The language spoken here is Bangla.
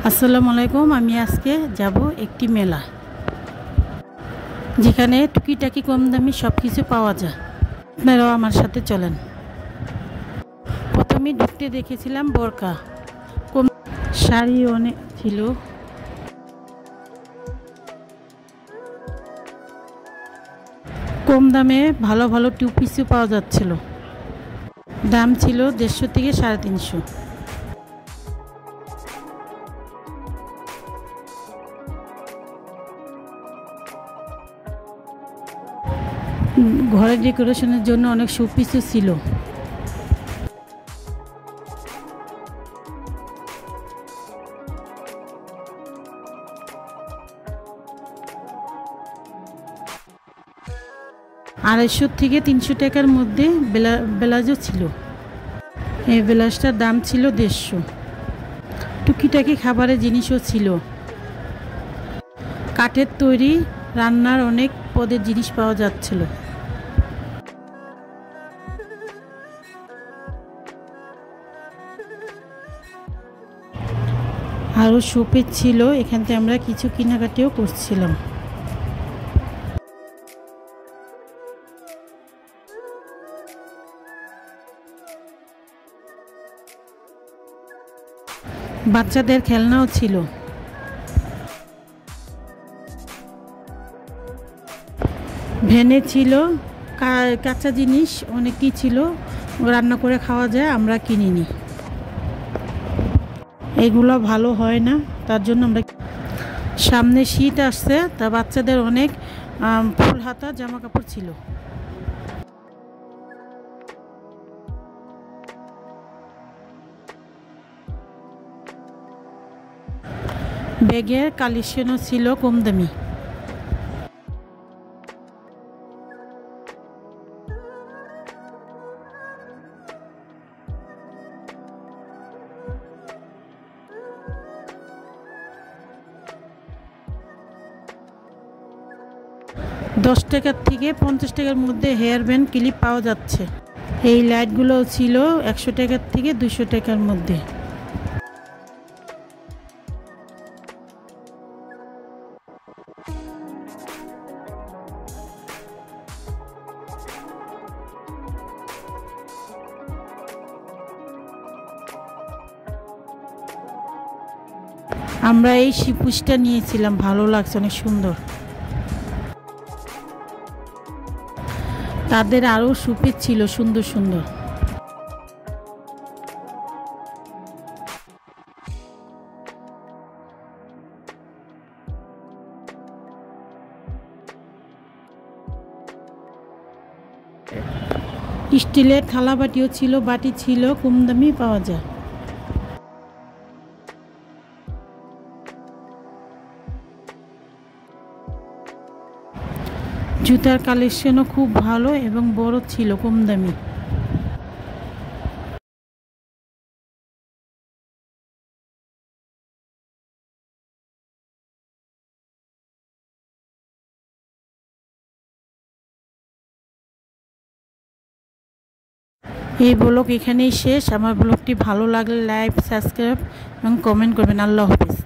আসসালামু আলাইকুম। আমি আজকে যাব একটি মেলা, যেখানে টুকিটাকি কম দামি সব কিছু পাওয়া যায়। আপনারাও আমার সাথে চলেন। প্রথমে ঢুকতে দেখেছিলাম বোরকা, কম শাড়ি অনেক ছিল। কম দামে ভালো ভালো টু পিসও পাওয়া যাচ্ছিল। দাম ছিল 150 থেকে 350। ঘরের ডেকোরেশনের জন্য অনেক শোপিসও ছিল। আড়াইশো থেকে 300 টাকার মধ্যে ব্লাউজও ছিল। এই ব্লাউজটার দাম ছিল 150। টুকিটাকি খাবারের জিনিসও ছিল। কাঠের তৈরি রান্নার অনেক পদের জিনিস পাওয়া যাচ্ছিল। আরও শোপিস ছিল। এখান থেকে আমরা কিছু কেনাকাটিও করছিলাম। বাচ্চাদের খেলনাও ছিল। ভ্যানে ছিল কাঁচা জিনিস অনেকই ছিল, রান্না করে খাওয়া যায়, আমরা কিনিনি। এগুলো ভালো হয় না, তার জন্য আমরা। সামনে শীত আসছে, তা বাচ্চাদের অনেক ফুল হাতা জামা কাপড় ছিল। ব্যাগের কালেকশনও ছিল কম দামি। দশ টাকার থেকে 50 টাকার মধ্যে হেয়ার ব্যান্ড ক্লিপ পাওয়া যাচ্ছে। এই লাইটগুলো ছিল 100 টাকার থেকে 200 টাকার মধ্যে। আমরা এই শিপুসটা নিয়েছিলাম, ভালো লাগছে, অনেক সুন্দর। তাদের আরও শোপিস ছিল সুন্দর সুন্দর। স্টিলের থালা বাটিও ছিল, বাটি ছিল, কম দামি পাওয়া যায়। জুতার কালেকশনও খুব ভালো এবং বড় ছিল, কম দামি। এই ব্লগ এখানেই শেষ। আমার ব্লগটি ভালো লাগলে লাইক, সাবস্ক্রাইব এবং কমেন্ট করবেন। আল্লাহ হাফেজ।